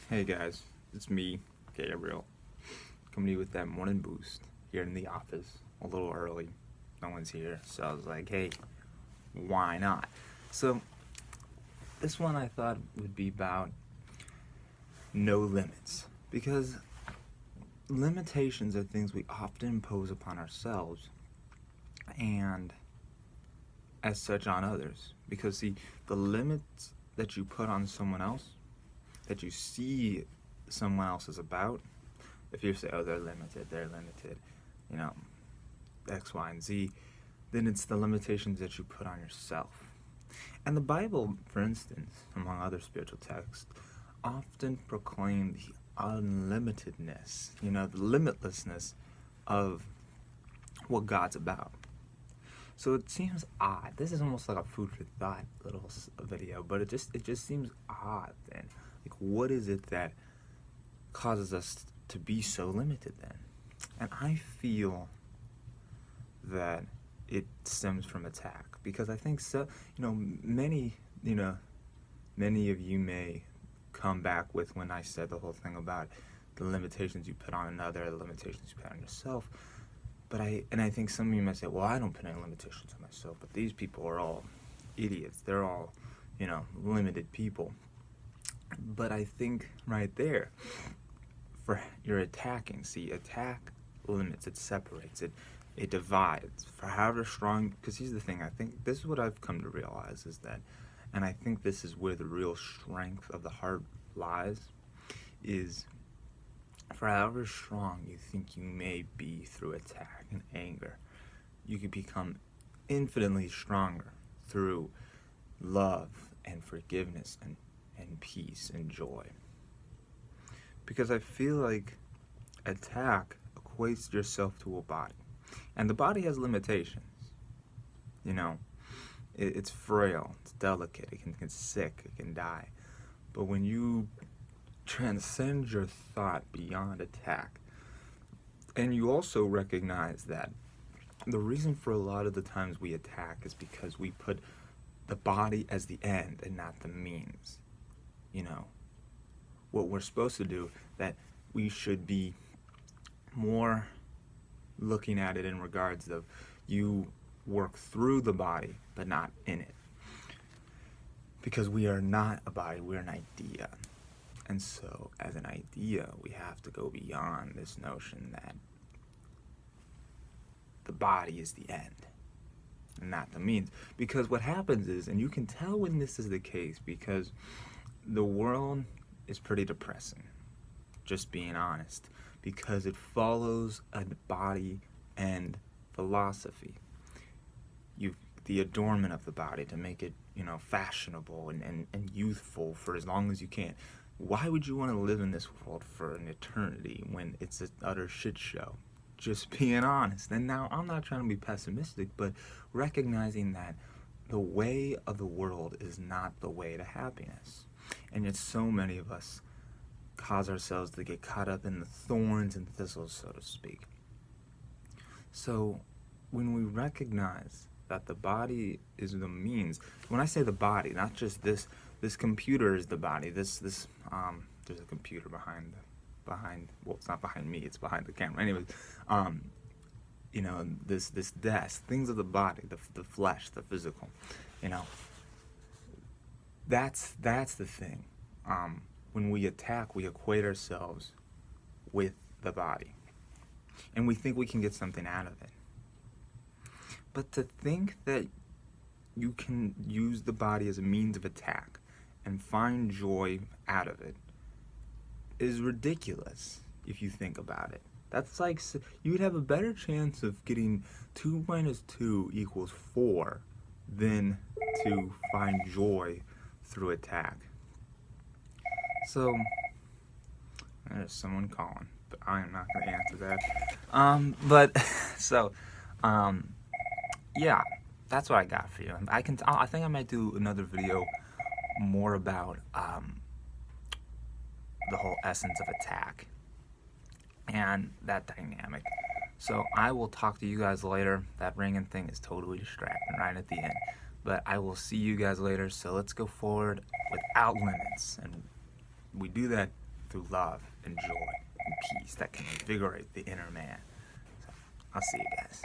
Hey guys, it's me, Gabriel, coming to you with that morning boost here in the office. A little early, no one's here, so I was like, hey, why not? So, this one I thought would be about no limits, because limitations are things we often impose upon ourselves and as such on others. Because, see, the limits that you put on someone else, that you see someone else is about, if you say, oh, they're limited, you know, X, Y, and Z, then it's the limitations that you put on yourself. And the Bible, for instance, among other spiritual texts, often proclaim the unlimitedness, the limitlessness of what God's about. So it seems odd. This is almost like a food for thought little video, but it just seems odd then. Like, what is it that causes us to be so limited then? And I feel that it stems from attack, because I think so. Many of you may come back with when I said the whole thing about the limitations you put on another, the limitations you put on yourself. But I think some of you might say, well, I don't put any limitations on myself, but these people are all idiots. They're all, limited people. But I think right there, for you're attacking. See, attack limits, it separates, it divides. For however strong, because here's the thing, I think this is what I've come to realize is that, and I think this is where the real strength of the heart lies, is for however strong you think you may be through attack and anger, you could become infinitely stronger through love and forgiveness and peace and joy. Because I feel like attack equates yourself to a body. And the body has limitations. It's frail, it's delicate, it can get sick, it can die. But when you transcend your thought beyond attack, and you also recognize that the reason for a lot of the times we attack is because we put the body as the end and not the means. What we're supposed to do, that we should be more looking at it in regards of you work through the body but not in it, because we are not a body, we're an idea. And so as an idea, we have to go beyond this notion that the body is the end and not the means. Because what happens is, and you can tell when this is the case, because the world is pretty depressing, just being honest, because it follows a body and philosophy. The adornment of the body to make it, fashionable and youthful for as long as you can. Why would you want to live in this world for an eternity when it's an utter shit show? Just being honest. And now, I'm not trying to be pessimistic, but recognizing that the way of the world is not the way to happiness. And yet so many of us cause ourselves to get caught up in the thorns and thistles, so to speak. So when we recognize that the body is the means, when I say the body, not just this computer is the body, there's a computer behind, well, it's not behind me, it's behind the camera. Anyways, this desk, things of the body, the flesh, the physical, that's the thing. When we attack, we equate ourselves with the body, and we think we can get something out of it. But to think that you can use the body as a means of attack and find joy out of it is ridiculous if you think about it. That's like, you would have a better chance of getting 2 minus 2 equals 4 than to find joy through attack. So, there's someone calling, but I am not going to answer that. Yeah, that's what I got for you. I think I might do another video more about the whole essence of attack and that dynamic. So I will talk to you guys later. That ringing thing is totally distracting right at the end. But I will see you guys later. So let's go forward without limits. And we do that through love and joy and peace that can invigorate the inner man. So, I'll see you guys.